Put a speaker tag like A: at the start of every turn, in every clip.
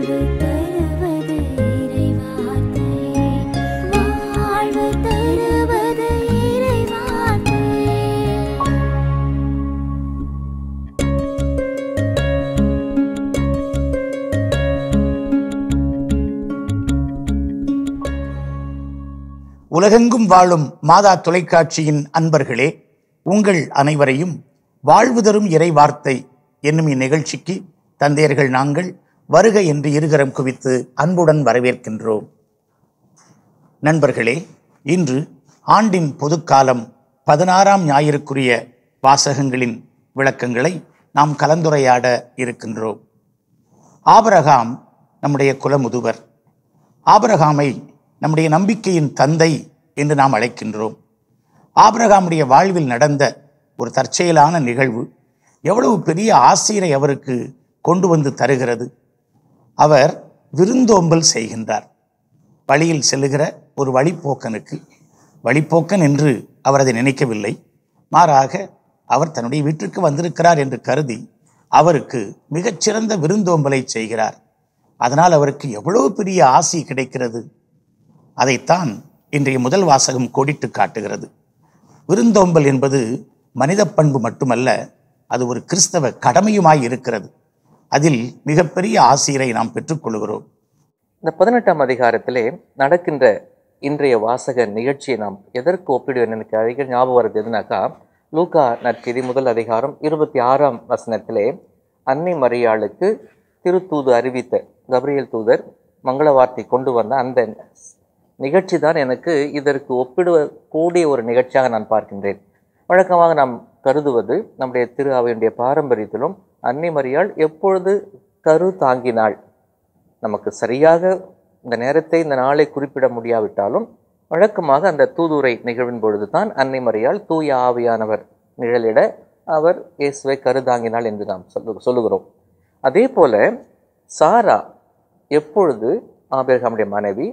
A: உலகெங்கும் வாழும் மாதா தொலைக்காட்சியின் அன்பர்களே, உங்கள் அனைவரையும் வாழ்வு தரும் இறை வார்த்தை என்னும் இந்நிகழ்ச்சிக்கு தந்தையர்கள் நாங்கள் வருக என்று இருகரம் குவித்து அன்புடன் வரவேற்கின்றோம். நண்பர்களே, இன்று ஆண்டின் பொதுக்காலம் 16ஆம் ஞாயிறுக்குரிய வாசகங்களின் விளக்கங்களை நாம் கலந்துரையாட இருக்கின்றோம். ஆபிரகாம் நம்முடைய குலமுதுவர். ஆபிரகாமை நம்முடைய நம்பிக்கையின் தந்தை என்று நாம் அழைக்கின்றோம். ஆபிரகாமுடைய வாழ்வில் நடந்த ஒரு தற்செயலான நிகழ்வு எவ்வளவு பெரிய ஆசீரை அவருக்கு கொண்டு வந்து தருகிறது. அவர் விருந்தோம்பல் செய்கின்றார். வழியில் செல்லுகிற ஒரு வழிப்போக்கனுக்கு, வழிப்போக்கன் என்று அவர் அதை நினைக்கவில்லை, மாறாக அவர் தன்னுடைய வீட்டிற்கு வந்திருக்கிறார் என்று கருதி அவருக்கு மிகச்சிறந்த விருந்தோம்பலை செய்கிறார். அதனால் அவருக்கு எவ்வளவு பெரிய ஆசி கிடைக்கிறது. அதைத்தான் இன்றைய முதல் வாசகம் கோடிட்டு காட்டுகிறது. விருந்தோம்பல் என்பது மனித பண்பு மட்டுமல்ல, அது ஒரு கிறிஸ்தவ கடமையுமாய் இருக்கிறது. அதில் மிகப்பெரிய ஆசீரை நாம் பெற்றுக்கொள்கிறோம்.
B: இந்த 18ஆம் அதிகாரத்திலே நடக்கின்ற இன்றைய வாசக நிகழ்ச்சியை நாம் எதற்கு ஒப்பிடுவேன் எனக்கு அதிக ஞாபகம் வருது எதுனாக்கா, லூக்கா நற்செய்தி முதல் அதிகாரம் 26ஆம் வசனத்திலே அன்னை மரியாளுக்கு திருத்தூது அறிவித்த கபிரியேல் தூதர் மங்கள வார்த்தை கொண்டு வந்த அந்த நிகழ்ச்சி தான் எனக்கு இதற்கு ஒப்பிடக்கூடிய ஒரு நிகழ்ச்சியாக நான் பார்க்கின்றேன். வழக்கமாக நாம் கருதுவது நம்முடைய திரு அவையுடைய பாரம்பரியத்திலும் அன்னை மரியாள் எப்பொழுது கரு தாங்கினாள், நமக்கு சரியாக இந்த நேரத்தை இந்த நாளை குறிப்பிட முடியாவிட்டாலும் வழக்கமாக அந்த தூதுரை நிகழ்வின் பொழுது தான் அன்னை மரியாள் தூய ஆவியானவர் நிழலிட அவர் இயேசுவை கருதாங்கினாள் என்று நாம் சொல்லுகிறோம். அதே போல சாரா எப்பொழுது ஆபிரகாமுடைய மனைவி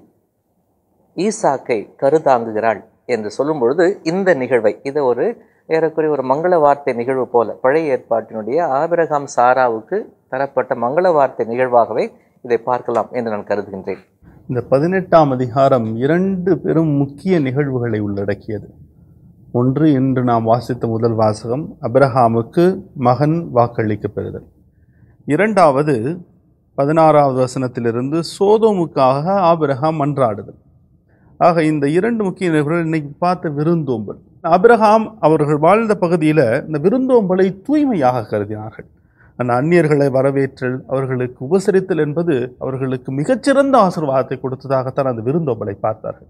B: ஈசாக்கை கருதாங்குகிறாள் என்று சொல்லும் பொழுது இந்த நிகழ்வை, இதை ஒரு ஏறக்குறைய ஒரு மங்கள வார்த்தை நிகழ்வு போல பழைய ஏற்பாட்டினுடைய ஆபிரகாம் சாராவுக்கு தரப்பட்ட மங்கள வார்த்தை நிகழ்வாகவே இதை பார்க்கலாம் என்று நான் கருதுகின்றேன்.
C: இந்த 18ஆம் அதிகாரம் 2 பெரும் முக்கிய நிகழ்வுகளை உள்ளடக்கியது. ஒன்று, இன்று நாம் வாசித்த முதல் வாசகம், அபிரகாமுக்கு மகன் வாக்களிக்கப்பெறுதல். இரண்டாவது 16வது வசனத்திலிருந்து சோதோமுக்காக ஆபிரகாம் மன்றாடுதல். ஆக இந்த 2 முக்கிய நிகழ்வுகள் இன்னைக்கு பார்த்த விருந்தோம்பல். அபிரகாம் அவர்கள் வாழ்ந்த பகுதியில் இந்த விருந்தோம்பலை தூய்மையாக கருதினார்கள். அந்த அந்நியர்களை வரவேற்றல், அவர்களுக்கு உபசரித்தல் என்பது அவர்களுக்கு மிகச்சிறந்த ஆசீர்வாதத்தை கொடுத்ததாகத்தான் அந்த விருந்தோம்பலை பார்த்தார்கள்.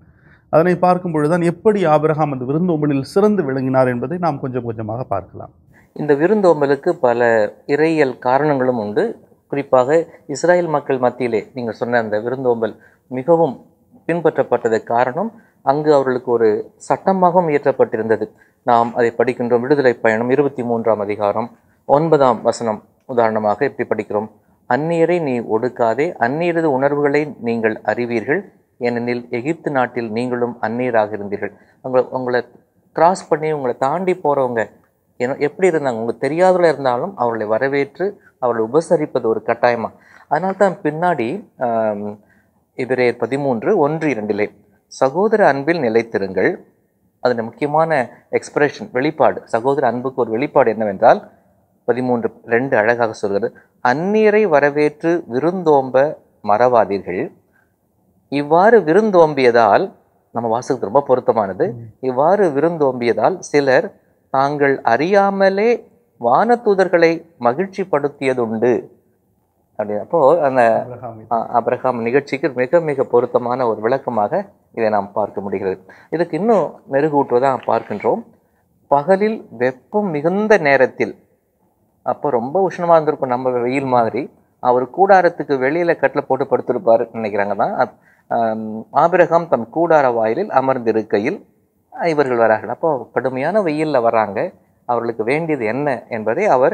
C: அதனை பார்க்கும் பொழுதுதான் எப்படி ஆபிரகாம் அந்த விருந்தோம்பலில் சிறந்து விளங்கினார் என்பதை நாம் கொஞ்சம் கொஞ்சமாக பார்க்கலாம்.
B: இந்த விருந்தோம்பலுக்கு பல இறையியல் காரணங்களும் உண்டு. குறிப்பாக இஸ்ராயல் மக்கள் மத்தியிலே நீங்கள் சொன்ன அந்த விருந்தோம்பல் மிகவும் பின்பற்றப்பட்டது. காரணம், அங்கு அவர்களுக்கு ஒரு சட்டமாகவும் இயற்றப்பட்டிருந்தது. நாம் அதை படிக்கின்றோம். விடுதலை பயணம் 23ஆம் அதிகாரம் 9ஆம் வசனம் உதாரணமாக எப்படி படிக்கிறோம், அந்நியரை நீ ஒடுக்காதே, அந்நியரது உணர்வுகளை நீங்கள் அறிவீர்கள், ஏனெனில் எகிப்து நாட்டில் நீங்களும் அந்நியராக இருந்தீர்கள். உங்களை கிராஸ் பண்ணி உங்களை தாண்டி போகிறவங்க எப்படி இருந்தாங்க, உங்களுக்கு தெரியாதவர்கள் இருந்தாலும் அவர்களை வரவேற்று அவர்களை உபசரிப்பது ஒரு கட்டாயமாக. அதனால்தான் பின்னாடி எபிரேயர் 13:1-2 சகோதர அன்பில் நிலைத்திருங்கள். அதில் முக்கியமான எக்ஸ்பிரஷன், வெளிப்பாடு, சகோதர அன்புக்கு ஒரு வெளிப்பாடு என்னவென்றால் 13:2 அழகாக சொல்கிறது, அந்நியரை வரவேற்று விருந்தோம்ப மறவாதீர்கள். இவ்வாறு விருந்தோம்பியதால், நம்ம வாசகத்துக்கு ரொம்ப பொருத்தமானது, இவ்வாறு விருந்தோம்பியதால் சிலர் தாங்கள் அறியாமலே வானதூதர்களை மகிழ்ச்சி படுத்தியதுண்டு அப்படின்னு. அப்போது அந்த ஆபிரகாம் நிகழ்ச்சிக்கு மிக மிக பொருத்தமான ஒரு விளக்கமாக இதை நாம் பார்க்க முடிகிறது. இதுக்கு இன்னும் மெருகூட்டுவதாக பார்க்கின்றோம். பகலில் வெப்பம் மிகுந்த நேரத்தில், அப்போ ரொம்ப உஷ்ணமாக இருந்திருக்கும், நம்ம வெயில் மாதிரி, அவர் கூடாரத்துக்கு வெளியில் கட்டில் போட்டு படுத்திருப்பார் நினைக்கிறாங்க தான். ஆபிரகாம் தம் கூடார வாயிலில் அமர்ந்திருக்கையில் இவர்கள் வரார்கள். அப்போ கடுமையான வெயிலில் வராங்க. அவர்களுக்கு வேண்டியது என்ன என்பதை அவர்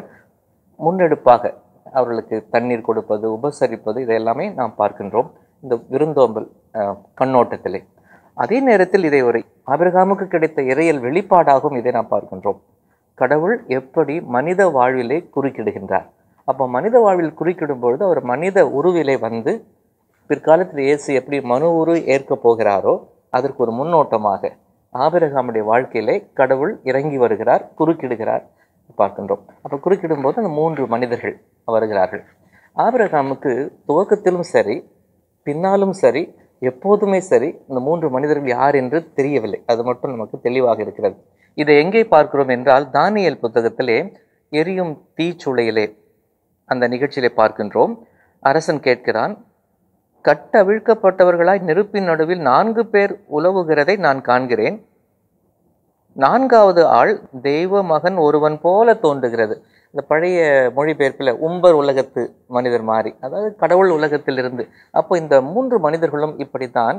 B: முன்னெடுப்பாக அவர்களுக்கு தண்ணீர் கொடுப்பது, உபசரிப்பது, இதையெல்லாமே நாம் பார்க்கின்றோம் இந்த விருந்தோம்பல் கண்ணோட்டத்திலே. அதே நேரத்தில் இதை ஒரு ஆபிரகாமுக்கு கிடைத்த இறையியல் வெளிப்பாடாகவும் இதை நாம் பார்க்கின்றோம். கடவுள் எப்படி மனித வாழ்விலே குறுக்கிடுகின்றார். அப்போ மனித வாழ்வில் குறுக்கிடும் பொழுது அவர் மனித உருவிலே வந்து பிற்காலத்தில் இயேசு எப்படி மனு உரு ஏற்கப் போகிறாரோ அதற்கு ஒரு முன்னோட்டமாக ஆபிரகாமுடைய வாழ்க்கையிலே கடவுள் இறங்கி வருகிறார், குறுக்கிடுகிறார் பார்க்கின்றோம். அப்போ குறுக்கிடும் போது அந்த 3 மனிதர்கள் வருகிறார்கள். ஆபிரகாமுக்கு துவக்கத்திலும் சரி பின்னாலும் சரி எப்போதுமே சரி இந்த 3 மனிதர்கள் யார் என்று தெரியவில்லை. அது மட்டும் நமக்கு தெளிவாக இருக்கிறது. இதை எங்கே பார்க்கிறோம் என்றால் தானியேல் புத்தகத்திலே எரியும் தீச்சுளையிலே அந்த நிகழ்ச்சியிலே பார்க்கின்றோம். அரசன் கேட்கிறான், கட்டவிழ்க்கப்பட்டவர்களாய் நெருப்பின் நடுவில் 4 பேர் உலவுகிறதை நான் காண்கிறேன். 4வது ஆள் தெய்வ மகன் ஒருவன் போல தோன்றுகிறது. இந்த பழைய மொழிபெயர்ப்பில் உம்பர் உலகத்து மனிதர் மாறி, அதாவது கடவுள் உலகத்திலிருந்து. அப்போ இந்த 3 மனிதர்களும் இப்படித்தான்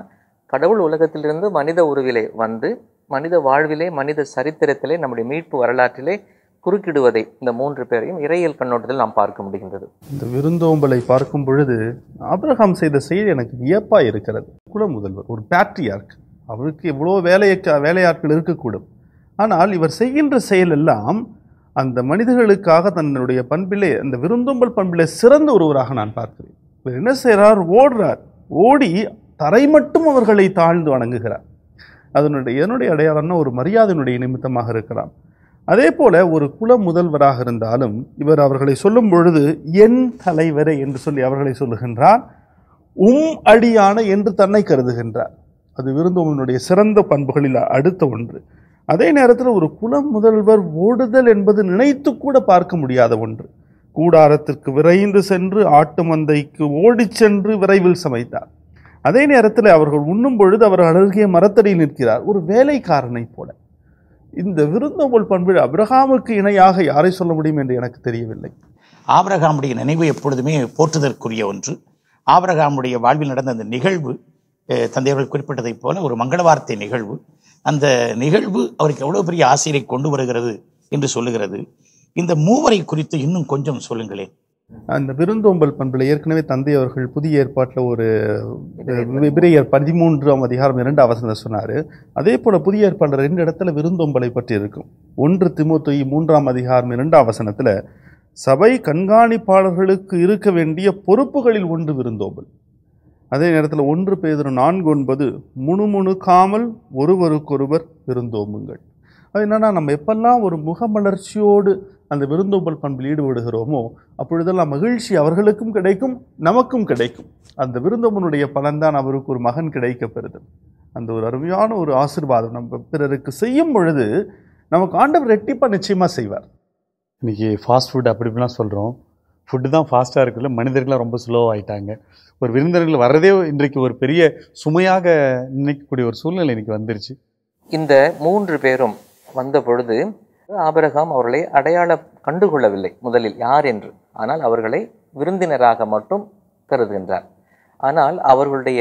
B: கடவுள் உலகத்திலிருந்து மனித உருவிலே வந்து மனித வாழ்விலே மனித சரித்திரத்திலே நம்முடைய மீட்பு வரலாற்றிலே குறுக்கிடுவதை இந்த 3 பேரையும் இறையியல் கண்ணோட்டத்தில் நாம் பார்க்க முடிகின்றது.
C: இந்த விருந்தோம்பலை பார்க்கும் பொழுது ஆபிரகாம் செய்த செயல் எனக்கு வியப்பாக இருக்கிறது. குல முதல்வர், ஒரு பேட்ரியார்க், அவருக்கு எவ்வளோ வேலையாட்கள் இருக்கக்கூடும். ஆனால் இவர் செய்கின்ற செயல் எல்லாம் அந்த மனிதர்களுக்காக தன்னுடைய பண்பிலே, அந்த விருந்தோம்பல் பண்பிலே சிறந்த ஒருவராக நான் பார்க்கிறேன். இவர் என்ன செய்கிறார்? ஓடுறார். ஓடி தரை மட்டும் அவர்களை தாழ்ந்து வணங்குகிறார். என்னுடைய அடையாளம்னா ஒரு மரியாதையினுடைய நிமித்தமாக இருக்கலாம். அதே போல ஒரு குல முதல்வராக இருந்தாலும் இவர் அவர்களை சொல்லும் பொழுது என் தலைவரே என்று சொல்லி அவர்களை சொல்லுகின்றார். அடியான என்று தன்னை கருதுகின்றார். அது விருந்தோம்பலினுடைய சிறந்த பண்புகளில் அடுத்த ஒன்று. அதே நேரத்தில் ஒரு குல முதல்வர் ஓடுதல் என்பது நினைத்து கூட பார்க்க முடியாத ஒன்று. கூடாரத்திற்கு விரைந்து சென்று ஆட்டு மந்தைக்கு ஓடி சென்று விரைவில் சமைத்தார். அதே நேரத்தில் அவர்கள் உண்ணும் பொழுது அவர் அருகே மரத்தடியில் நிற்கிறார், ஒரு வேலைக்காரனை போல. இந்த விருந்தோம்பல் பண்பில் ஆபிரகாமுக்கு இணையாக யாரை சொல்ல முடியும் என்று எனக்கு தெரியவில்லை.
A: ஆபிரகாமுடைய நினைவு எப்பொழுதுமே போற்றுதற்குரிய ஒன்று. ஆபிரகாமுடைய வாழ்வில் நடந்த அந்த நிகழ்வு, தந்தையர்கள் குறிப்பிட்டதைப் போல ஒரு மங்கள வார்த்தை நிகழ்வு. அந்த நிகழ்வு அவருக்கு எவ்வளவு பெரிய ஆசிரியை கொண்டு வருகிறது என்று சொல்லுகிறது. இந்த 3 குறித்து இன்னும் கொஞ்சம் சொல்லுங்களேன்.
C: அந்த விருந்தோம்பல் பண்பில் ஏற்கனவே தந்தை அவர்கள் புதிய ஏற்பாட்டில் ஒரு எபிரேயர் 13ஆம் அதிகாரம் 2 வசனம் சொன்னார். அதே போல புதிய ஏற்பாட்டில் 2 இடத்துல விருந்தோம்பலை பற்றி இருக்கும். 1 தீமோத்தேயு 3ஆம் அதிகாரம் 2 வசனத்தில் சபை கண்காணிப்பாளர்களுக்கு இருக்க வேண்டிய பொறுப்புகளில் ஒன்று விருந்தோம்பல். அதே நேரத்தில் 1 பேதுரு 4:9 முணுமுணுக்காமல் ஒருவருக்கொருவர் விருந்தோம்புங்கள். அது என்னன்னா, நம்ம எப்பெல்லாம் ஒரு முகமலர்ச்சியோடு அந்த விருந்தோம்பல் பண்பில் ஈடுபடுகிறோமோ அப்பொழுதெல்லாம் மகிழ்ச்சி அவர்களுக்கும் கிடைக்கும், நமக்கும் கிடைக்கும். அந்த விருந்தோம்பனுடைய பலன்தான் அவருக்கு ஒரு மகன் கிடைக்க பெறுது. அந்த ஒரு அருமையான ஒரு ஆசீர்வாதம் நம்ம பிறருக்கு செய்யும் பொழுது நமக்கு ஆண்டவர் ரெட்டிப்பாக நிச்சயமாக செய்வார்.
D: இன்றைக்கி ஃபாஸ்ட் ஃபுட் அப்படி இப்படிலாம் சொல்கிறோம். ஃபுட்டு தான் ஃபாஸ்ட்டாக இருக்குல்ல, மனிதர்கள்லாம் ரொம்ப ஸ்லோவாகிட்டாங்க. ஒரு விருந்தினர்கள் வர்றதே இன்றைக்கு ஒரு பெரிய சுமையாக நினைக்கக்கூடிய ஒரு சூழ்நிலை இன்றைக்கி வந்துருச்சு.
B: இந்த 3 பேரும் வந்த பொழுது ஆபிரகாம் அவர்களை அடையாளம் கண்டுகொள்ளவில்லை முதலில் யார் என்று. ஆனால் அவர்களை விருந்தினராக மட்டும் கருதுகின்றார். ஆனால் அவர்களுடைய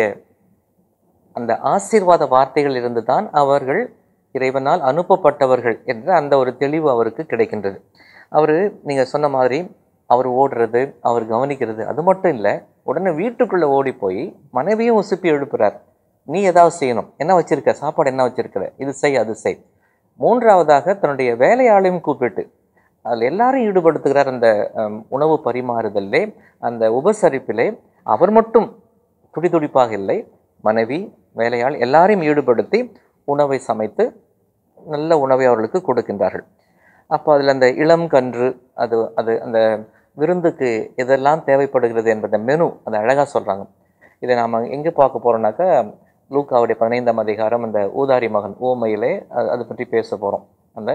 B: அந்த ஆசீர்வாத வார்த்தைகள் இருந்து தான் அவர்கள் இறைவனால் அனுப்பப்பட்டவர்கள் என்ற அந்த ஒரு தெளிவு அவருக்கு கிடைக்கின்றது. அவர் நீங்கள் சொன்ன மாதிரி அவர் ஓடுறது, அவர் கவனிக்கிறது, அது மட்டும் இல்லை, உடனே வீட்டுக்குள்ளே ஓடி போய் மனைவியும் உசுப்பி எழுப்புறார். நீ ஏதாவது செய்யணும், என்ன வச்சிருக்க, சாப்பாடு என்ன வச்சிருக்கிற, இது செய் அது செய். 3ஆவதாக தன்னுடைய வேலையாளையும் கூப்பிட்டு அதில் எல்லாரும் ஈடுபடுத்துகிறார். அந்த உணவு பரிமாறுதலே, அந்த உபசரிப்பிலே அவர் மட்டும் துடிதுடிப்பாக இல்லை, மனைவி வேலையாள் எல்லாரையும் ஈடுபடுத்தி உணவை சமைத்து நல்ல உணவை அவர்களுக்கு கொடுக்கின்றார்கள். அப்போ அதில் அந்த இளம் கன்று, அது அது அந்த விருந்துக்கு எதெல்லாம் தேவைப்படுகிறது என்பதை மெனு அதை அழகாக சொல்கிறாங்க. இதை நாம் எங்கே பார்க்க போகிறோம்னாக்கா லூக்காவுடைய 15ஆம் அதிகாரம் அந்த ஊதாரி மகன் ஓமையிலே அதை பற்றி பேச போகிறோம். அந்த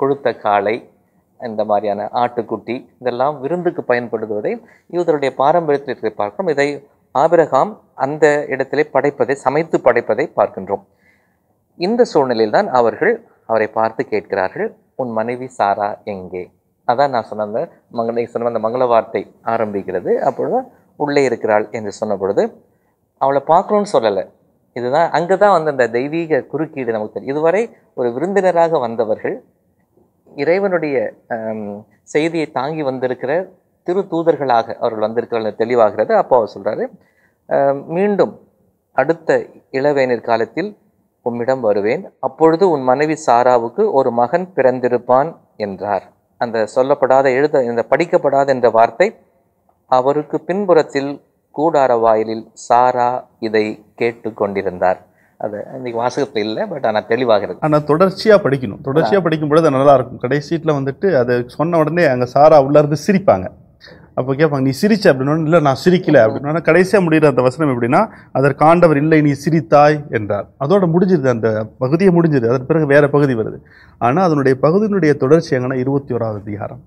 B: கொழுத்த காளை, இந்த மாதிரியான ஆட்டுக்குட்டி இதெல்லாம் விருந்துக்கு பயன்படுத்துவதை யூதருடைய பாரம்பரியத்தை பார்க்கிறோம். இதை ஆபிரகாம் அந்த இடத்திலே படைப்பதை, சமைத்து படைப்பதை பார்க்கின்றோம். இந்த சூழ்நிலையில் தான் அவர்கள் அவரை பார்த்து கேட்கிறார்கள், உன் மனைவி சாரா எங்கே? அதான் நான் சொன்ன அந்த மங்கள வார்த்தை ஆரம்பிக்கிறது. அப்பொழுது உள்ளே இருக்கிறாள் என்று சொன்ன பொழுது அவளை பார்க்கணும்னு சொல்லலை. இதுதான் அங்கே தான் வந்து அந்த தெய்வீக குறுக்கீடு நமக்கு தெரியும். இதுவரை ஒரு விருந்தினராக வந்தவர்கள் இறைவனுடைய செய்தியை தாங்கி வந்திருக்கிற திரு தூதர்களாக அவர்கள் வந்திருக்கிறார்கள் தெளிவாகிறது. அப்போ அவர் சொல்கிறாரு, மீண்டும் அடுத்த இளவேனிற் காலத்தில் உம்மிடம் வருவேன், அப்பொழுது உன் மனைவி சாராவுக்கு ஒரு மகன் பிறந்திருப்பான் என்றார். அந்த சொல்லப்படாத இந்த படிக்கப்படாத என்ற வார்த்தை, அவருக்கு பின்புறத்தில் கூடார வாயிலில் சாரா இதை கேட்டு கொண்டிருந்தார். அது இன்னைக்கு வாசகத்தில் இல்லை, பட் ஆனால் தெளிவாகிறது.
C: ஆனால் தொடர்ச்சியாக படிக்கணும். தொடர்ச்சியாக படிக்கும் பொழுது அது நல்லா இருக்கும். கடைசீட்டில் வந்துட்டு அதை சொன்ன உடனே அங்கே சாரா உள்ள இருந்து சிரிப்பாங்க. அப்போ கேட்பாங்க, நீ சிரிச்ச அப்படின்னா, இல்லை நான் சிரிக்கல அப்படின்னா. கடைசியாக முடிகிற அந்த வசனம் எப்படின்னா, அதற்கு ஆண்டவர் இல்லை நீ சிரித்தாய் என்றார். அதோட முடிஞ்சிருது, அந்த பகுதியை முடிஞ்சிருது. அதற்கு பிறகு வேற பகுதி வருது. ஆனால் அதனுடைய பகுதியினுடைய தொடர்ச்சி எங்கன்னா 21வது அதிகாரம்.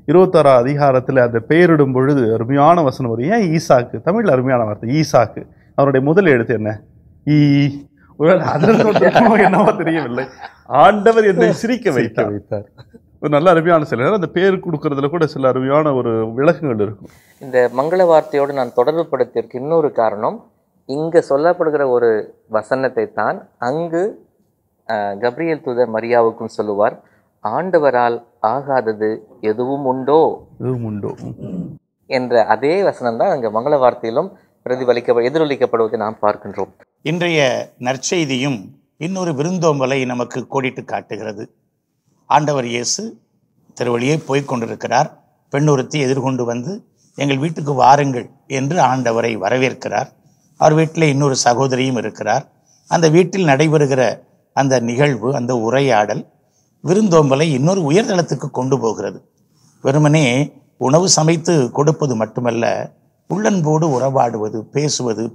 C: 21வது அதிகாரத்தில் அந்த பெயரிடும் பொழுது அருமையான வசனம் வரும். ஏன் ஈசாக்கு? தமிழில் அருமையான வார்த்தை ஈசாக்கு. அவருடைய முதல் எழுத்து என்ன? என்னவோ தெரியவில்லை. ஆண்டவர் என்னை சிரிக்க வைத்தார். ஒரு நல்ல அருமையான சில அந்த பேர் கொடுக்கறதுல கூட சில அருமையான ஒரு விளக்கங்கள் இருக்கும்.
B: இந்த மங்கள வார்த்தையோடு நான் தொடர்பு படுத்தியிருக்க இன்னொரு காரணம், இங்க சொல்லப்படுகிற ஒரு வசனத்தை தான் அங்கு கப்ரியேல் தூதர் மரியாவுக்கும் சொல்லுவார். ஆண்டவரால் ஆகாதது எதுவும் உண்டோ என்ற அதே வசனம் தான் அங்க மங்கள வார்த்தையிலும் எதிரொலிக்கப்படுவதை நாம் பார்க்கின்றோம்.
A: இன்றைய நற்செய்தியும் இன்னொரு விருந்தோம்பலை நமக்கு கோடிட்டு காட்டுகிறது. ஆண்டவர் இயேசு திருவழியே போய்க் கொண்டிருக்கிறார். பெண்ணொருத்தி எதிர்கொண்டு வந்து எங்கள் வீட்டுக்கு வாருங்கள் என்று ஆண்டவரை வரவேற்கிறார். அவர் வீட்டில் இன்னொரு சகோதரியும் இருக்கிறார். அந்த வீட்டில் நடைபெறுகிற அந்த நிகழ்வு, அந்த உரையாடல் விருந்தோம்பலை இன்னொரு உயர்தளத்துக்கு கொண்டு போகிறது. வெறுமனே உணவு சமைத்து கொடுப்பது மட்டுமல்ல, உள்ளன்போடு உறவாடுவது,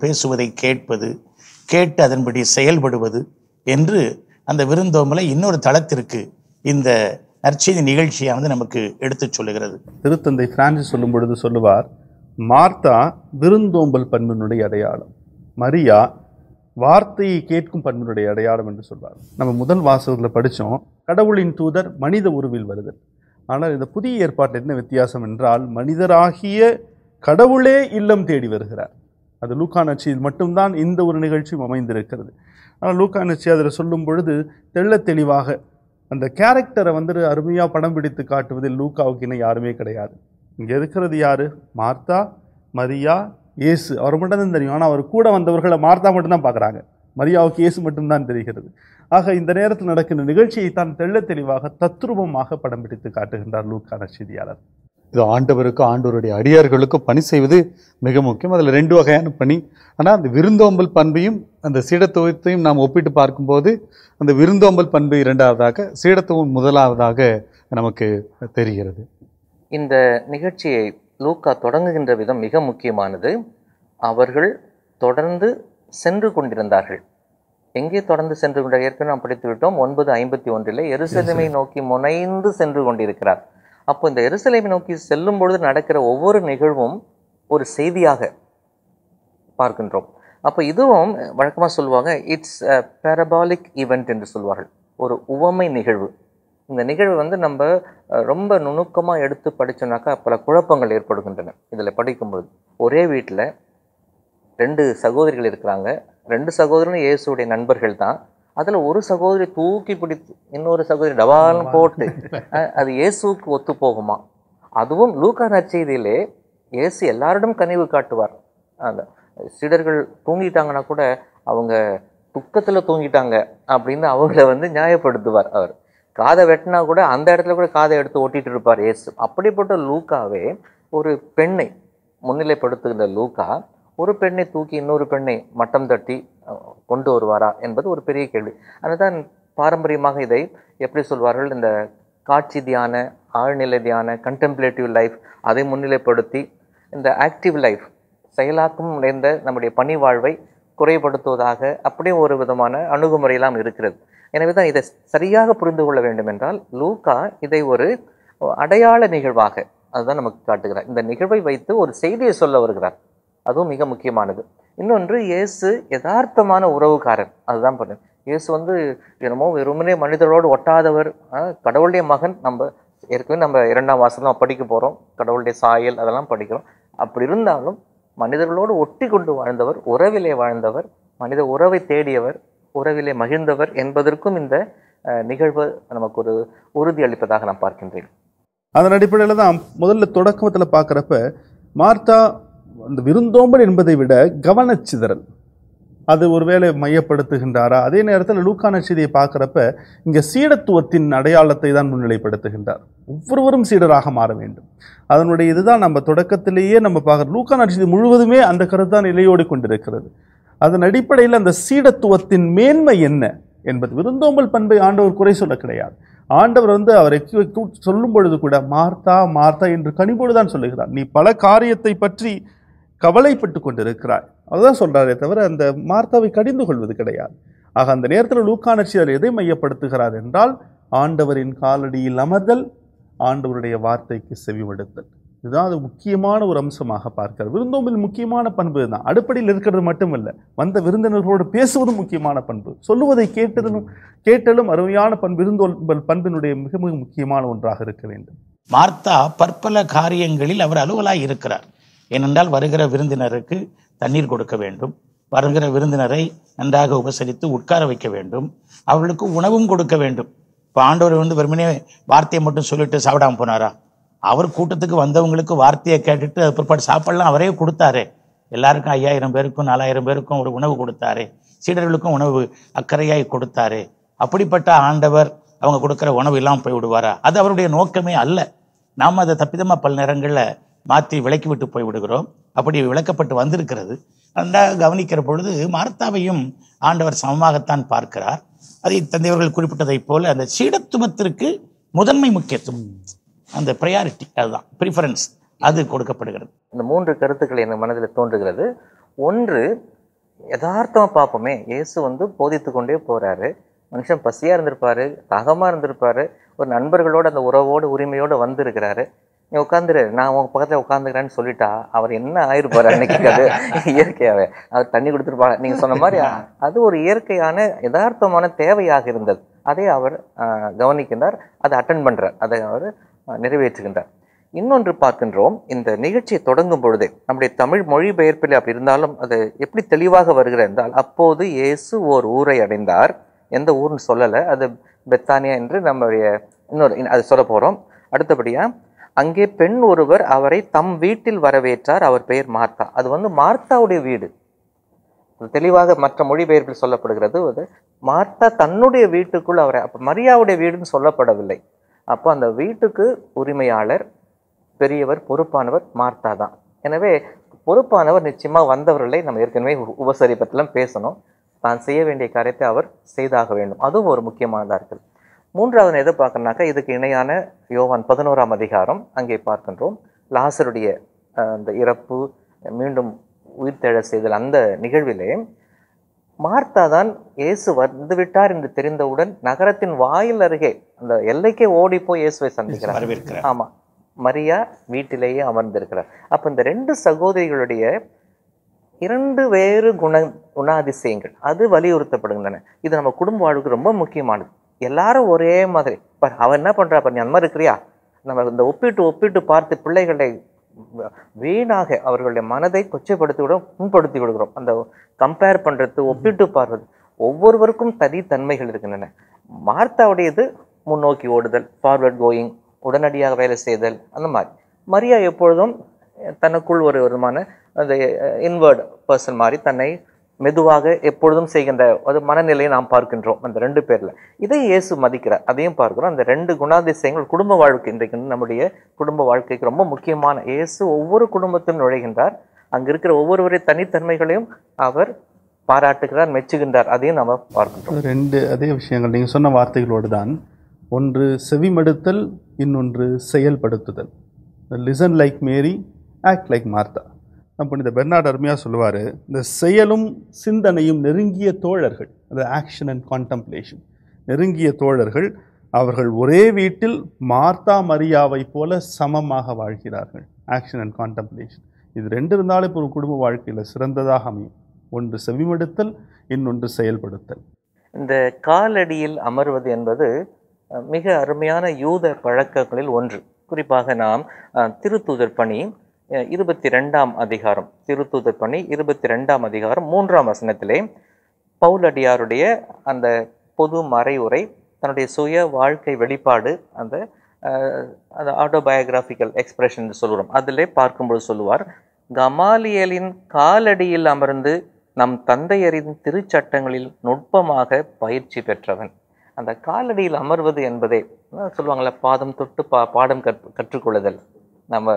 A: பேசுவதை கேட்பது, கேட்டு அதன்படி செயல்படுவது என்று அந்த விருந்தோம்பலை இன்னொரு தளத்திற்கு இந்த நற்செய்தி நிகழ்ச்சியானது நமக்கு எடுத்து சொல்லுகிறது.
C: திருத்தந்தை பிரான்சிஸ் சொல்லும் பொழுது சொல்லுவார், மார்த்தா விருந்தோம்பல் பண்பினுடைய அடையாளம், மரியா வார்த்தையை கேட்கும் பண்பினுடைய அடையாளம் என்று சொல்வார். நம்ம முதல் வாசகத்தில் படித்தோம், கடவுளின் தூதர் மனித உருவில் வருதல். ஆனால் இந்த புதிய ஏற்பாட்டில் என்ன வித்தியாசம் என்றால், மனிதராகிய கடவுளே இல்லம் தேடி வருகிறார். அது லூக்கா நற்செய்தியில் மட்டும்தான் இந்த ஒரு நிகழ்ச்சியும் அமைந்திருக்கிறது. ஆனால் லூக்கா நற்செய்தி அதில் சொல்லும் பொழுது தெள்ள தெளிவாக அந்த கேரக்டரை அருமையாக படம் பிடித்து காட்டுவதில் லூக்காவுக்கு இன்னும் யாருமே கிடையாது. இங்கே இருக்கிறது யாரு? மார்த்தா, மரியா, இயேசு. அவர் மட்டும்தான் தெரியும். ஆனால் அவர் கூட வந்தவர்களை மார்த்தா மட்டும்தான் பார்க்குறாங்க, மரியாவுக்கு இயேசு மட்டும்தான் தெரிகிறது. ஆக இந்த நேரத்தில் நடக்கின்ற நிகழ்ச்சியை தான் தெள்ள தெளிவாக தத்ரூபமாக படம் பிடித்து காட்டுகின்றார் லூக்கா நற்செய்தியாளர்.
D: இது ஆண்டவருக்கு ஆண்டவருடைய அடியார்களுக்கு பணி செய்வது மிக முக்கியம். அதில் 2 வகையான பணி. ஆனால் அந்த விருந்தோம்பல் பண்பையும் அந்த சீடத்துவத்தையும் நாம் ஒப்பிட்டு பார்க்கும்போது அந்த விருந்தோம்பல் பண்பு 2வதாக, சீடத்துவம் 1வதாக நமக்கு தெரிகிறது.
B: இந்த நிகழ்ச்சியை லூக்கா தொடங்குகின்ற விதம் மிக முக்கியமானது. அவர்கள் தொடர்ந்து சென்று கொண்டிருந்தார்கள். எங்கே தொடர்ந்து சென்று கொண்ட? ஏற்கனவே நாம் படித்து விட்டோம். 9:51 எருசலேமை நோக்கி முனைந்து சென்று கொண்டிருக்கிறார். அப்போ இந்த எருசலேமை நோக்கி செல்லும் பொழுது நடக்கிற ஒவ்வொரு நிகழ்வும் ஒரு செய்தியாக பார்க்கின்றோம். அப்போ இதுவும் வழக்கமாக சொல்லுவாங்க, இட்ஸ் பேரபாலிக் ஈவெண்ட் என்று சொல்வார்கள். ஒரு உவமை நிகழ்வு. இந்த நிகழ்வு நம்ம ரொம்ப நுணுக்கமாக எடுத்து படித்தோம்னாக்கா பல குழப்பங்கள் ஏற்படுகின்றன. இதில் படிக்கும்போது ஒரே வீட்டில் 2 சகோதரிகள் இருக்கிறாங்க. 2 சகோதரனும் இயேசுடைய நண்பர்கள் தான். அதில் ஒரு சகோதரி தூக்கி பிடித்து இன்னொரு சகோதரி டபால்னு போட்டு அது இயேசுக்கு ஒத்து போகுமா? அதுவும் லூக்கா நற்செய்தியிலே இயேசு எல்லாரிடம் கனிவு காட்டுவார். அந்த சீடர்கள் தூங்கிட்டாங்கன்னா கூட அவங்க துக்கத்தில் தூங்கிட்டாங்க அப்படின்னு அவங்கள நியாயப்படுத்துவார். அவர் காதை வெட்டினா கூட அந்த இடத்துல கூட காதை எடுத்து ஓட்டிட்டு இருப்பார் இயேசு. அப்படிப்பட்ட லூக்காவே ஒரு பெண்ணை முன்னிலைப்படுத்துகின்ற லூக்கா ஒரு பெண்ணை தூக்கி இன்னொரு பெண்ணை மட்டம் தட்டி கொண்டு வருவாரா என்பது ஒரு பெரிய கேள்வி. அதுதான் பாரம்பரியமாக இதை எப்படி சொல்வார்கள், இந்த காட்சி தியான, ஆழ்நிலை தியான, கண்டெம்ப்ளேட்டிவ் லைஃப் அதை முன்னிலைப்படுத்தி இந்த ஆக்டிவ் லைஃப், செயலாக்கம் நிறைந்த நம்முடைய பணி வாழ்வை குறைபடுத்துவதாக அப்படியே ஒரு விதமான அணுகுமுறையெல்லாம் இருக்கிறது. எனவே தான் இதை சரியாக புரிந்து கொள்ள வேண்டும் என்றால் லூக்கா இதை ஒரு அடையாள நிகழ்வாக அதுதான் நமக்கு காட்டுகிறார். இந்த நிகழ்வை வைத்து ஒரு செய்தியை சொல்ல வருகிறார். அதுவும் மிக முக்கியமானது. இன்னொன்று, இயேசு யதார்த்தமான உறவுக்காரர். அதுதான் பண்ணு. இயேசு என்னமோ வெறுமனே மனிதரோடு ஒட்டாதவர், கடவுளுடைய மகன். ஏற்கனவே 2ஆம் வாசகம் படிக்க போகிறோம், கடவுளுடைய சாயல் அதெல்லாம் படிக்கிறோம். அப்படி இருந்தாலும் மனிதர்களோடு ஒட்டி கொண்டு வாழ்ந்தவர், உறவிலே வாழ்ந்தவர், மனித உறவை தேடியவர், உறவிலே மகிழ்ந்தவர் என்பதற்கும் இந்த நிகழ்வு நமக்கு ஒரு உறுதி அளிப்பதாக நான் பார்க்கின்றேன்.
C: அதன் அடிப்படையில் தான் முதல்ல தொடக்கத்தில் பார்க்குறப்ப மார்த்தா அந்த விருந்தோம்பல் என்பதை விட கவனச்சிதறல், அது ஒருவேளை மையப்படுத்துகின்றாரா? அதே நேரத்தில் லூக்கா நற்செய்தியை பார்க்குறப்ப இங்கே சீடத்துவத்தின் அடையாளத்தை தான் முன்னிலைப்படுத்துகின்றார். ஒவ்வொருவரும் சீடராக மாற வேண்டும். அதனுடைய இதுதான் நம்ம தொடக்கத்திலேயே நம்ம பார்க்குறோம். லூக்கா நற்செய்தி முழுவதுமே அந்த கருத்து தான் நிலையோடு கொண்டிருக்கிறது. அதன் அடிப்படையில் அந்த சீடத்துவத்தின் மேன்மை என்ன என்பது, விருந்தோம்பல் பண்பை ஆண்டவர் குறை சொல்ல கிடையாது. ஆண்டவர் அவரை சொல்லும் பொழுது கூட மார்த்தா மார்த்தா என்று கனிவோடு தான் சொல்லுகிறார். நீ பல காரியத்தை பற்றி கவலைப்பட்டு கொண்டிருக்கிறாய், அதுதான் சொல்றாரே தவிர அந்த மார்த்தாவை கடிந்து கொள்வது கிடையாது. ஆக அந்த நேரத்தில் லூக்கா நற்செய்தியாளர் எதை மையப்படுத்துகிறார் என்றால், ஆண்டவரின் காலடியில் அமர்தல், ஆண்டவருடைய வார்த்தைக்கு செவிமடுத்தல். இதுதான் அது முக்கியமான ஒரு அம்சமாக பார்க்கிறார். விருந்தோம்பல் முக்கியமான பண்பு தான். அடுப்படியில் இருக்கிறது மட்டுமல்ல, வந்த விருந்தினர்களோடு பேசுவதும் முக்கியமான பண்பு. சொல்லுவதை கேட்டலும் அருமையான பண்பு. விருந்தோம்பல் பண்பினுடைய மிக மிக முக்கியமான ஒன்றாக இருக்க வேண்டும்.
A: மார்த்தா பற்பல காரியங்களில் அவர் அலுவலாய் இருக்கிறார். ஏனென்றால் வருகிற விருந்தினருக்கு தண்ணீர் கொடுக்க வேண்டும், வருகிற விருந்தினரை நன்றாக உபசரித்து உட்கார வைக்க வேண்டும், அவர்களுக்கு உணவும் கொடுக்க வேண்டும். இப்போ ஆண்டவர் வெறுமனே வார்த்தையை மட்டும் சொல்லிட்டு சாப்பிடாம போனாரா? அவர் கூட்டத்துக்கு வந்தவங்களுக்கு வார்த்தையை கேட்டுட்டு அது பிற்பாடு சாப்பாடுலாம் அவரே கொடுத்தாரே. எல்லாருக்கும் 5000 பேருக்கும் 4000 பேருக்கும் ஒரு உணவு கொடுத்தாரே. சீடர்களுக்கும் உணவு அக்கறையாய் கொடுத்தாரே. அப்படிப்பட்ட ஆண்டவர் அவங்க கொடுக்குற உணவு இல்லாமல் போய் விடுவாரா? அது அவருடைய நோக்கமே அல்ல. நாம் அதை தப்பிதமாக பல நேரங்களில் மாற்றி விலக்கி விட்டு போய் விடுகிறோம். அப்படி விளக்கப்பட்டு வந்திருக்கிறது. நன்றாக கவனிக்கிற பொழுது மார்த்தாவையும் ஆண்டவர் சமமாகத்தான் பார்க்கிறார். அதை தந்தையவர்கள் குறிப்பிட்டதை போல அந்த சீடத்துவத்திற்கு முதன்மை முக்கியத்துவம், அந்த ப்ரையாரிட்டி, அதுதான் ப்ரிஃபரன்ஸ், அது கொடுக்கப்படுகிறது.
B: இந்த 3 கருத்துக்கள் என் மனதில் தோன்றுகிறது. ஒன்று, யதார்த்தமாக பார்ப்போமே, இயேசு போதித்து கொண்டே போகிறாரு. மனுஷன் பசியாக இருந்திருப்பாரு, தாகமாக இருந்திருப்பாரு, ஒரு நண்பர்களோடு அந்த உறவோடு உரிமையோடு வந்திருக்கிறாரு. நீ உட்காந்துரு, நான் உங்க பக்கத்தில் உட்காந்துக்கிறேன்னு சொல்லிட்டா அவர் என்ன ஆயிருப்பாரு அன்னைக்கு? அது இயற்கையாகவே அவர் தண்ணி கொடுத்துருப்பாங்க. நீங்கள் சொன்ன மாதிரி அது ஒரு இயற்கையான யதார்த்தமான தேவையாக இருந்தது. அதை அவர் கவனிக்கின்றார், அதை அட்டன் பண்ணுறார், அதை அவர் நிறைவேற்றுகின்றார். இன்னொன்று பார்க்கின்றோம், இந்த நிகழ்ச்சியை தொடங்கும் பொழுதே நம்முடைய தமிழ் மொழிபெயர்ப்பில் அப்படி இருந்தாலும் அது எப்படி தெளிவாக வருகிறது என்றால், அப்போது இயேசு ஓர் ஊரை அடைந்தார். எந்த ஊர்னு சொல்லலை, அது பெத்தானியா என்று நம்முடைய அது சொல்ல போகிறோம். அடுத்தபடியாக, அங்கே பெண் ஒருவர் அவரை தம் வீட்டில் வரவேற்றார், அவர் பெயர் மார்த்தா. அது மார்த்தாவுடைய வீடு. தெளிவாக மற்ற மொழிபெயர்ப்பில் சொல்லப்படுகிறது. அது மார்த்தா தன்னுடைய வீட்டுக்குள் அவரை, அப்போ மரியாவுடைய வீடுன்னு சொல்லப்படவில்லை. அப்போ அந்த வீட்டுக்கு உரிமையாளர், பெரியவர், பொறுப்பானவர் மார்த்தா தான். எனவே பொறுப்பானவர் நிச்சயமாக வந்தவர்களை நம்ம ஏற்கனவே உபசரிப்பத்திலும் பேசணும். தான் செய்ய வேண்டிய காரியத்தை அவர் செய்தாக வேண்டும். அதுவும் ஒரு முக்கியமானதாக இருக்குது. மூன்றாவது எதை பார்க்கணுனாக்கா, இதுக்கு இணையான யோவான் 11ஆம் அதிகாரம் அங்கே பார்க்கின்றோம். லாசருடைய அந்த இறப்பு, மீண்டும் உயிர்த்தெழ செய்தல், அந்த நிகழ்விலே மார்த்தா தான் இயேசு வந்துவிட்டார் என்று தெரிந்தவுடன் நகரத்தின் வாயில் அருகே அந்த எல்லைக்கே ஓடி போய் இயேசுவை சந்திக்கிறார். ஆமா, மரியா வீட்டிலேயே அமர்ந்திருக்கிறார். அப்ப இந்த 2 சகோதரிகளுடைய 2 வேறு குணாதிசயங்கள் அது வலியுறுத்தப்படுகின்றன. இது நம்ம குடும்ப வாழ்வுக்கு ரொம்ப முக்கியமானது. எல்லாரும் ஒரே மாதிரி, அவன் என்ன பண்றா, நீ அந்த மாதிரி இருக்கிறியா? நம்ம இந்த ஒப்பிட்டு பார்த்து பிள்ளைகளை வீணாக அவர்களுடைய மனதை கொச்சைப்படுத்தி விட, புண்படுத்தி விடுகிறோம். அந்த கம்பேர் பண்றது, ஒப்பிட்டு பார்வது, ஒவ்வொருவருக்கும் தனித்தன்மைகள் இருக்கின்றன. மார்த்தாவுடையது முன்னோக்கி ஓடுதல், ஃபார்வர்ட் கோயிங், உடனடியாக வேலை செய்தல், அந்த மாதிரி. மரியா எப்பொழுதும் தனக்குள் ஒரு விதமான அந்த இன்வர்ட் பர்சன் மாதிரி தன்னை மெதுவாக எப்பொழுதும் செய்கின்ற ஒரு மனநிலையை நாம் பார்க்கின்றோம் அந்த 2 பேர்ல. இதை இயேசு மதிக்கிறார், அதையும் பார்க்கிறோம். அந்த 2 குணாதிசயங்கள் குடும்ப வாழ்க்கை, இன்றைக்கு நம்முடைய குடும்ப வாழ்க்கைக்கு ரொம்ப முக்கியமான. இயேசு ஒவ்வொரு குடும்பத்திலும் நுழைகின்றார். அங்க இருக்கிற ஒவ்வொருவருடைய தனித்தன்மைகளையும் அவர் பாராட்டுகிறார், மெச்சுகின்றார். அதையும் நம்ம பார்க்கின்றோம்.
C: 2 அதே விஷயங்கள் நீங்க சொன்ன வார்த்தைகளோடு தான். ஒன்று செவிமடுத்தல், இன்னொன்று செயல்படுத்துதல். லிசன் லைக் மேரி, ஆக்ட் லைக் மார்த்தா. அப்போ இந்த பெர்னார்ட் அருமையாக சொல்லுவார், இந்த செயலும் சிந்தனையும் நெருங்கிய தோழர்கள், அது ஆக்ஷன் அண்ட் கான்டம்ப்ளேஷன். நெருங்கிய தோழர்கள், அவர்கள் ஒரே வீட்டில் மார்த்தா மரியாவை போல சமமாக வாழ்கிறார்கள். ஆக்ஷன் அண்ட் கான்டம்ப்ளேஷன், இது 2 இருந்தாலும் இப்போ ஒரு குடும்ப வாழ்க்கையில் சிறந்ததாக அமையும். ஒன்று செவிமடுத்தல், இன்னொன்று செயல்படுத்தல்.
B: இந்த காலடியில் அமர்வது என்பது மிக அருமையான யூத பழக்கங்களில் ஒன்று. குறிப்பாக நாம் திருத்தூதர் பணி 22ஆம் அதிகாரம், திருத்தூதர் பணி 22ஆம் அதிகாரம் 3ஆம் வசனத்திலே பவுலடியாருடைய அந்த பொது மறைவுரை, தன்னுடைய சுய வாழ்க்கை வெளிப்பாடு, அந்த ஆட்டோபயோகிராபிக்கல் எக்ஸ்பிரஷன் சொல்லுறோம். அதிலே பார்க்கும்போது சொல்லுவார், கமாலியலின் காலடியில் அமர்ந்து நம் தந்தையரின் திருச்சட்டங்களில் நுட்பமாக பயிற்சி பெற்றவன். அந்த காலடியில் அமர்வது என்பதே சொல்லுவாங்கள்ல, பாதம் தொட்டு பாடம் கற்றுக்கொள்ளுதல், நம்ம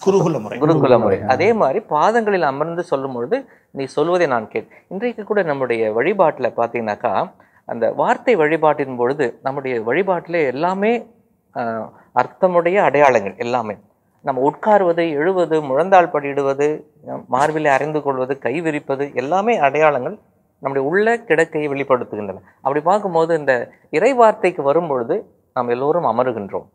B: குருகுல முறை. அதே மாதிரி பாதங்களில் அமர்ந்து சொல்லும் பொழுது நீ சொல்வதை நான் இன்றைக்கு கூட நம்முடைய வழிபாட்டில் பார்த்தீங்கன்னாக்கா, அந்த வார்த்தை வழிபாட்டின் பொழுது நம்முடைய வழிபாட்டிலே எல்லாமே அர்த்தமுடைய அடையாளங்கள். எல்லாமே நம்ம உட்காருவது, எழுவது, முழந்தாள் படியிடுவது, மார்பிலை அறிந்து கொள்வது, கை விரிப்பது, எல்லாமே அடையாளங்கள் நம்முடைய உள்ள கிடக்கையை வெளிப்படுத்துகின்றன. அப்படி பார்க்கும்போது இந்த இறை வார்த்தைக்கு வரும்பொழுது நாம் எல்லோரும் அமருகின்றோம்.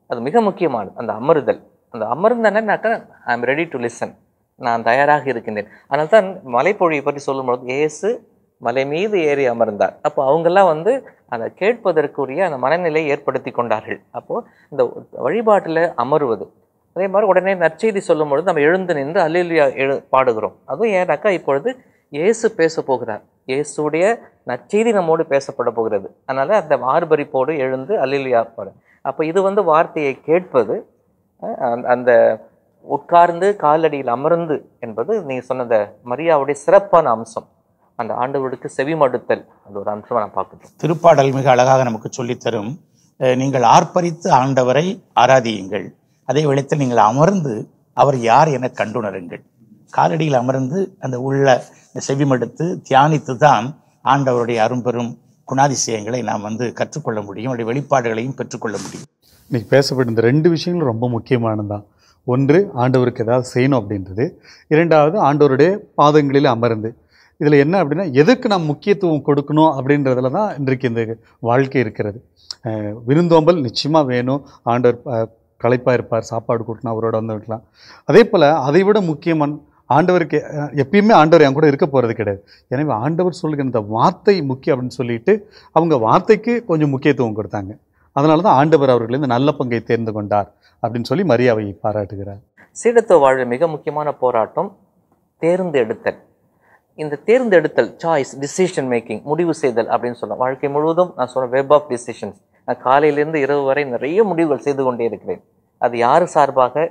B: அது மிக முக்கியமானது, அந்த அமருதல். அந்த அமர்ந்தனாக்கா I am ready to listen, நான் தயாராக இருக்கின்றேன். அதனால தான் மலைப்பொழியை பற்றி சொல்லும்பொழுது இயேசு மலை மீது ஏறி அமர்ந்தார். அப்போ அவங்கெல்லாம் அதை கேட்பதற்குரிய அந்த மனநிலையை ஏற்படுத்தி கொண்டார்கள். அப்போது இந்த வழிபாட்டில் அமருவது. அதே மாதிரி உடனே நற்செய்தி சொல்லும் பொழுது நம்ம எழுந்து நின்று அல்லேலூயா பாடுகிறோம். அதுவும் ஏன்னாக்கா இப்பொழுது இயேசு பேச போகிறார், இயேசுடைய நற்செய்தி நம்மோடு பேசப்பட போகிறது. அதனால் அந்த ஆர்ப்பரிப்போடு எழுந்து அல்லேலூயா பாடு. அப்போ இது வார்த்தையை கேட்பது, அந்த உட்கார்ந்து காலடியில் அமர்ந்து என்பது நீங்கள் சொன்ன மரியாவுடைய சிறப்பான அம்சம். அந்த ஆண்டவருக்கு செவிமடுத்தல், அது ஒரு அம்சமாக நான் பார்க்குறேன்.
A: திருப்பாடல் மிக அழகாக நமக்கு சொல்லித்தரும். நீங்கள் ஆர்ப்பரித்து ஆண்டவரை ஆராதியுங்கள், அதே வேளையில் நீங்கள் அமர்ந்து அவர் யார் என கண்டுணருங்கள். காலடியில் அமர்ந்து அந்த உள்ள செவிமடுத்து தியானித்து தான் ஆண்டவருடைய அரும்பெரும் குணாதிசயங்களை நாம் கற்றுக்கொள்ள முடியும், அவருடைய வெளிப்பாடுகளையும் பெற்றுக்கொள்ள முடியும்.
C: இன்னைக்கு பேசப்பட்ட இந்த 2 விஷயங்களும் ரொம்ப முக்கியமானதுதான். ஒன்று, ஆண்டவருக்கு ஏதாவது செய்யணும் அப்படின்றது. 2வது, ஆண்டவருடைய பாதங்களில் அமர்ந்து. இதில் என்ன அப்படின்னா, எதுக்கு நாம் முக்கியத்துவம் கொடுக்கணும் அப்படின்றதுல தான் இன்றைக்கு இந்த வாழ்க்கை இருக்கிறது. விருந்தோம்பல் நிச்சயமாக வேணும். ஆண்டவர் களைப்பாக இருப்பார், சாப்பாடு கூட்டினா அவரோட இருக்கலாம். அதே போல் அதை விட முக்கியமான ஆண்டவருக்கு எப்பயுமே ஆண்டவர் என் கூட இருக்க போகிறது கிடையாது. எனவே ஆண்டவர் சொல்கிற இந்த வார்த்தை முக்கியம் அப்படின்னு சொல்லிட்டு அவங்க வார்த்தைக்கு கொஞ்சம் முக்கியத்துவம் கொடுத்தாங்க. அதனால தான் ஆண்டவர் அவர்கள் இந்த நல்ல பங்கை தேர்ந்து கொண்டார் அப்படின்னு சொல்லி மரியாவை பாராட்டுகிறார்.
B: சீடத்துவ வாழ்வில் மிக முக்கியமான போராட்டம் தேர்ந்தெடுத்தல். இந்த தேர்ந்தெடுத்தல், சாய்ஸ், டிசிஷன் மேக்கிங், முடிவு செய்தல் அப்படின்னு சொல்லலாம். வாழ்க்கை முழுவதும் நான் சொல்கிறேன் வெப் ஆஃப் டிசிஷன்ஸ். நான் காலையிலேருந்து இரவு வரை நிறைய முடிவுகள் செய்து கொண்டே இருக்கிறேன். அது யார் சார்பாக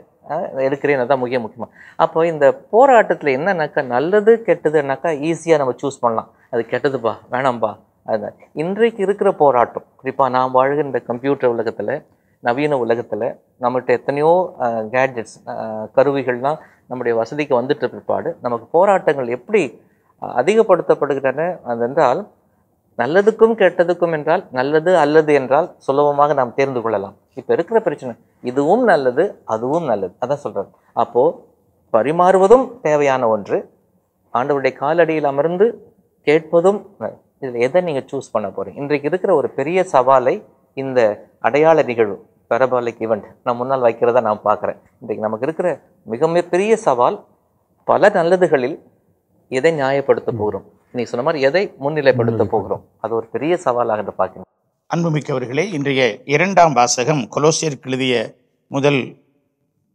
B: எடுக்கிறேன், அதுதான் முக்கியமாக. அப்போ இந்த போராட்டத்தில் என்னன்னாக்கா, நல்லது கெட்டதுன்னாக்கா ஈஸியாக நம்ம சூஸ் பண்ணலாம். அது கெட்டதுப்பா, வேணாம்பா. அதுதான் இன்றைக்கு இருக்கிற போராட்டம். குறிப்பாக நான் வாழ்கின்ற கம்ப்யூட்டர் உலகத்தில், நவீன உலகத்தில் நம்மகிட்ட எத்தனையோ கேட்ஜெட்ஸ், கருவிகள்லாம் நம்முடைய வசதிக்கு வந்துட்டு பிற்பாடு நமக்கு போராட்டங்கள் எப்படி அதிகப்படுத்தப்படுகின்றன. அது என்றால் நல்லதுக்கும் கெட்டதுக்கும் என்றால், நல்லது அல்லது என்றால் சுலபமாக நாம் தேர்ந்து கொள்ளலாம். இப்போ இருக்கிற பிரச்சனை இதுவும் நல்லது அதுவும் நல்லது, அதான் சொல்கிறேன். அப்போது பரிமாறுவதும் தேவையான ஒன்று, ஆண்டவருடைய காலடியில் அமர்ந்து கேட்பதும். இதில் எதை நீங்கள் சூஸ் பண்ண போகிறீங்க? இன்றைக்கு இருக்கிற ஒரு பெரிய சவாலை இந்த அடையாள நிகழ்வு, பெரபாலிக் ஈவெண்ட் நான் முன்னால் வைக்கிறதா நான் பார்க்குறேன். இன்றைக்கு நமக்கு இருக்கிற மிக பெரிய சவால், பல நல்லதுகளில் எதை நியாயப்படுத்த போகிறோம், நீ சொன்ன மாதிரி எதை முன்னிலைப்படுத்த போகிறோம், அது ஒரு பெரிய சவாலாக பார்க்கிறேன்.
A: அன்புமிக்கவர்களே, இன்றைய 2ஆம் வாசகம் கொலோசியருக்கு எழுதிய முதல்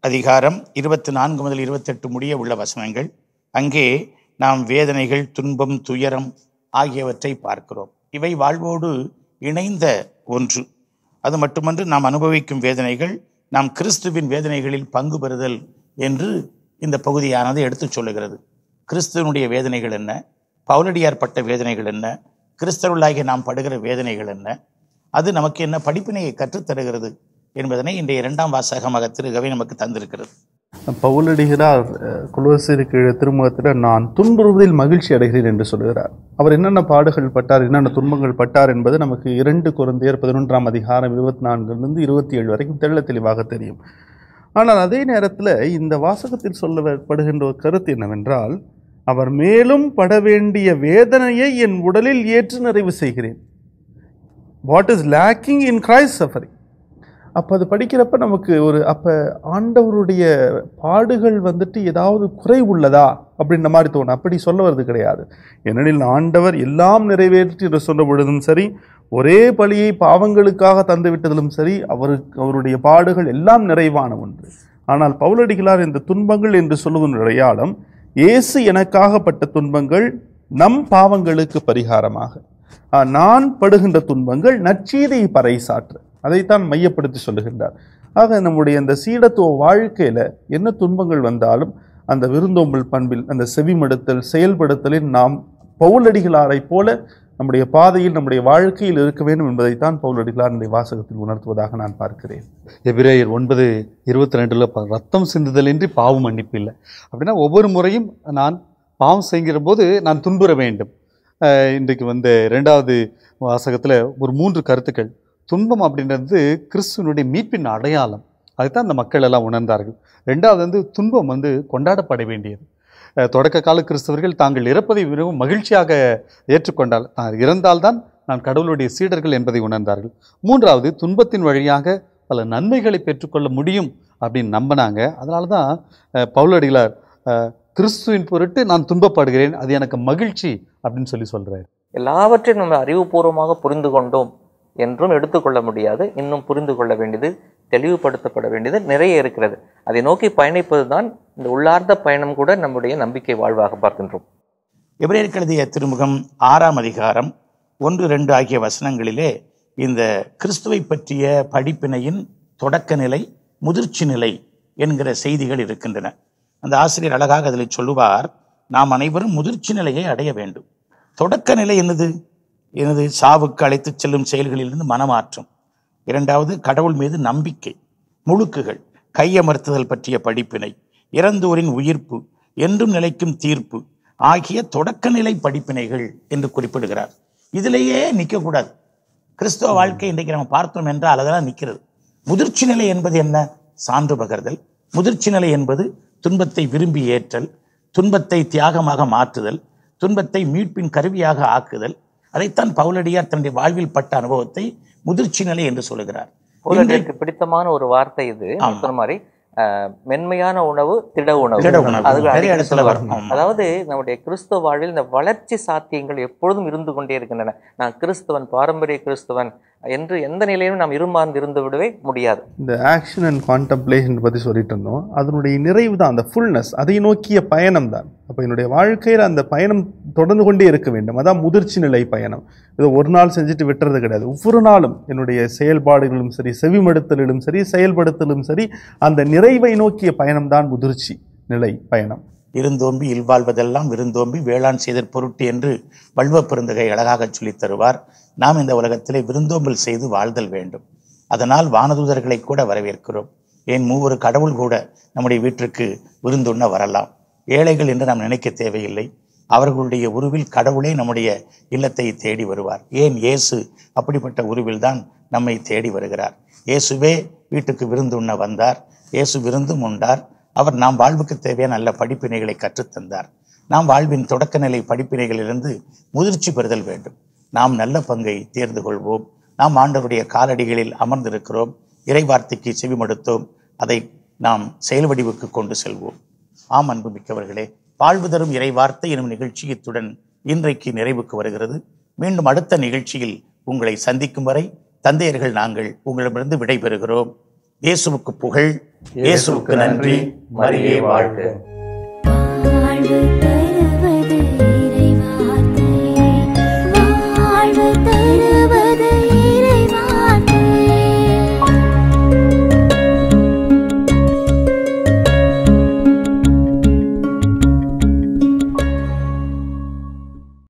A: அதிகாரம் 24 முதல் 28 முடிய உள்ள வசனங்கள். அங்கே நாம் வேதனைகள், துன்பம், துயரம் ஆகியவற்றை பார்க்கிறோம். இவை வாழ்வோடு இணைந்த ஒன்று. அது மட்டுமன்று, நாம் அனுபவிக்கும் வேதனைகள் நாம் கிறிஸ்துவின் வேதனைகளில் பங்கு பெறுதல் என்று இந்த பகுதியானது எடுத்துச் சொல்லுகிறது. கிறிஸ்துவனுடைய வேதனைகள் என்ன, பவுலடியார் பட்ட வேதனைகள் என்ன, கிறிஸ்தவர்களாகிய நாம் படுகிற வேதனைகள் என்ன, அது நமக்கு என்ன படிப்பினையை கற்றுத்தருகிறது என்பதனை இன்றைய 2ஆம் வாசகமாக திருகவை நமக்கு தந்திருக்கிறது.
C: பவுலடிகிறார் கொலோசியருக்கு திருமுகத்தில் நான் துன்புறுவதில் மகிழ்ச்சி அடைகிறேன் என்று சொல்கிறார். அவர் என்னென்ன பாடுகள் பட்டார், என்னென்ன துன்பங்கள் பட்டார் என்பது நமக்கு 2 கொரிந்தியர் 11ஆம் அதிகாரம் 24 27 வரைக்கும் தெள்ள தெளிவாக தெரியும். ஆனால் அதே நேரத்தில் இந்த வாசகத்தில் சொல்லப்படுகின்ற ஒரு கருத்து என்னவென்றால், அவர் மேலும் பட வேண்டிய வேதனையை என் உடலில் ஏற்று நிறைவு செய்கிறேன். What is lacking in Christ suffering. அப்போ அது படிக்கிறப்ப நமக்கு அப்போ ஆண்டவருடைய பாடுகள் ஏதாவது குறை உள்ளதா அப்படின்ற மாதிரி தோணும். அப்படி சொல்ல வருது கிடையாது. ஏனெனில் ஆண்டவர் எல்லாம் நிறைவேற்றி என்று சொல்ல பொழுதும் சரி, ஒரே பலியை பாவங்களுக்காக தந்து விட்டதிலும் சரி, அவருடைய பாடுகள் எல்லாம் நிறைவான ஒன்று. ஆனால் பவுலடிகளார் இந்த துன்பங்கள் என்று சொல்லுவதன் அடையாளம், இயேசு எனக்காகப்பட்ட துன்பங்கள் நம் பாவங்களுக்கு பரிகாரமாக, நான் படுகின்ற துன்பங்கள் நற்செய்தியை பறைசாற்று, அதைத்தான் மையப்படுத்தி சொல்லுகின்றார். ஆக நம்முடைய இந்த சீடத்துவ வாழ்க்கையில் என்ன துன்பங்கள் வந்தாலும் அந்த விருந்தோம்பல் பண்பில், அந்த செவிமடுத்தல், செயல்படுத்தலில் நாம் பவுலடிகளாரை போல நம்முடைய பாதையில், நம்முடைய வாழ்க்கையில் இருக்க வேண்டும் என்பதைத்தான் பவுலடிகளார் இந்த வாசகத்தில் உணர்த்துவதாக நான் பார்க்கிறேன்.
D: எபிரேயர் 9:22 ரத்தம் சிந்துதலின்றி பாவம் மன்னிப்பு இல்லை. அப்படின்னா ஒவ்வொரு முறையும் நான் பாவம் செய்கிற போது நான் துன்புற வேண்டும். இன்றைக்கு 2வது வாசகத்தில் ஒரு 3 கருத்துக்கள். துன்பம் அப்படின்றது கிறிஸ்துவனுடைய மீட்பின் அடையாளம். அதுதான் அந்த மக்கள் எல்லாம் உணர்ந்தார்கள். 2வது துன்பம் கொண்டாடப்பட வேண்டியது. தொடக்க கால கிறிஸ்தவர்கள் தாங்கள் இறப்பதை மிகவும் மகிழ்ச்சியாக ஏற்றுக்கொண்டால், தான் இறந்தால்தான் நான் கடவுளுடைய சீடர்கள் என்பதை உணர்ந்தார்கள். 3வது துன்பத்தின் வழியாக பல நன்மைகளை பெற்றுக்கொள்ள முடியும் அப்படின்னு நம்பினாங்க. அதனால தான் பவுலடிகளார் கிறிஸ்துவின் பொருட்டு நான் துன்பப்படுகிறேன், அது எனக்கு மகிழ்ச்சி அப்படின்னு சொல்றாரு.
B: எல்லாவற்றையும் நம்ம அறிவுபூர்வமாக புரிந்து கொண்டோம் என்றும் எடுத்துக்கொள்ள முடியாது. இன்னும் புரிந்து கொள்ள வேண்டியது, தெளிவுபடுத்தப்பட வேண்டியது நிறைய இருக்கிறது. அதை நோக்கி பயணிப்பது தான் இந்த உள்ளார்ந்த பயணம் கூட நம்முடைய நம்பிக்கை வாழ்வாக பார்க்கின்றோம்.
A: எபிரேயருக்கு எழுதிய திருமுகம் 6ஆம் அதிகாரம் 1-2 ஆகிய வசனங்களிலே இந்த கிறிஸ்துவை பற்றிய படிப்பினையின் தொடக்க நிலை, முதிர்ச்சி நிலை என்கிற செய்திகள் இருக்கின்றன. அந்த ஆசிரியர் அழகாக அதில் சொல்லுவார், நாம் அனைவரும் முதிர்ச்சி நிலையை அடைய வேண்டும். தொடக்க நிலை எனது சாவுக்கு அழைத்து செல்லும் செயல்களிலிருந்து மனமாற்றம். 2வது கடவுள் மீது நம்பிக்கை, முழுக்குகள், கையமர்த்துதல் பற்றிய படிப்பினை, இறந்தோரின் உயிர்ப்பு, என்றும் நிலைக்கும் தீர்ப்பு ஆகிய தொடக்க நிலை படிப்பினைகள் என்று குறிப்பிடுகிறார். இதிலேயே நிற்கக்கூடாது. கிறிஸ்தவ வாழ்க்கை இன்றைக்கு நம்ம பார்த்தோம் என்றால் அதெல்லாம் நிற்கிறது. முதிர்ச்சி நிலை என்பது என்ன? சான்று பகர்தல். முதிர்ச்சி நிலை என்பது துன்பத்தை விரும்பி ஏற்றல், துன்பத்தை தியாகமாக மாற்றுதல், துன்பத்தை மீட்பின் கருவியாக ஆக்குதல். அதைத்தான் பவுலடியார் தன்னுடைய வாழ்வில் பட்ட அனுபவத்தை முதிர்ச்சி நிலை என்று சொல்லுகிறார்.
B: பவுலடியாருக்கு பிடித்தமான ஒரு வார்த்தை இது. சொன்ன மாதிரி மென்மையான உணவு திட உணவு. அதாவது நம்முடைய கிறிஸ்துவ வாழ்வில் இந்த வளர்ச்சி சாத்தியங்கள் எப்பொழுதும் இருந்து கொண்டே இருக்கின்றன. நான் கிறிஸ்துவன், பாரம்பரிய கிறிஸ்துவன் என்று எந்த நிலையிலும் நாம் இருமாந்து இருந்து விடவே முடியாது.
C: இந்த ஆக்ஷன் அண்ட் கான்டம்ப்ளேஷன் பற்றி சொல்லிட்டு இருந்தோம். அதனுடைய நிறைவு தான் அந்த ஃபுல்னஸ், அதை நோக்கிய பயணம் தான். அப்போ என்னுடைய வாழ்க்கையில் அந்த பயணம் தொடர்ந்து கொண்டே இருக்க வேண்டும். அதான் முதிர்ச்சி நிலை பயணம். இதை ஒரு நாள் செஞ்சுட்டு விட்டுறது கிடையாது. ஒவ்வொரு நாளும் என்னுடைய செயல்பாடுகளும் சரி, செவிமடுத்தலிலும் சரி, செயல்படுத்தலும் சரி, அந்த நிறைவை நோக்கிய பயணம் தான் முதிர்ச்சி நிலை பயணம்.
A: இருந்தோம்பி இல்வாழ்வதெல்லாம் விருந்தோம்பி வேளாண் செய்தற் பொருட்டு என்று வள்ளுவ பெருந்தகை அழகாக சொல்லித் தருவார். நாம் இந்த உலகத்திலே விருந்தோம்பல் செய்து வாழ்தல் வேண்டும். அதனால் வானதூதர்களை கூட வரவேற்கிறோம். ஏன் 3 கடவுள் கூட நம்முடைய வீட்டிற்கு விருந்துண்ண வரலாம். ஏழைகள் என்று நாம் நினைக்க தேவையில்லை. அவர்களுடைய உருவில் கடவுளே நம்முடைய இல்லத்தை தேடி வருவார். ஏன் இயேசு அப்படிப்பட்ட உருவில் தான் நம்மை தேடி வருகிறார். இயேசுவே வீட்டுக்கு விருந்துண்ண வந்தார். இயேசு விருந்தும் உண்டார். அவர் நாம் வாழ்வுக்கு தேவையான நல்ல படிப்பினைகளை கற்றுத்தந்தார். நாம் வாழ்வின் தொடக்க நிலை படிப்பினைகளிலிருந்து முதிர்ச்சி பெறுதல் வேண்டும். நாம் நல்ல பங்கை தேர்ந்து கொள்வோம். நாம் ஆண்டவருடைய காலடிகளில் அமர்ந்திருக்கிறோம். இறை வார்த்தைக்கு செவிமடுத்தோம். அதை நாம் செயல் வடிவுக்கு கொண்டு செல்வோம். ஆம், அன்பு மிக்கவர்களே, வாழ்வு தரும் இறை வார்த்தை எனும் நிகழ்ச்சி இத்துடன் இன்றைக்கு நிறைவுக்கு வருகிறது. மீண்டும் அடுத்த நிகழ்ச்சியில் உங்களை சந்திக்கும் வரை தந்தையர்கள் நாங்கள் உங்களிடமிருந்து விடைபெறுகிறோம். இயேசுவுக்கு புகழ், இயேசுவுக்கு நன்றி, மரியே வாழ்க.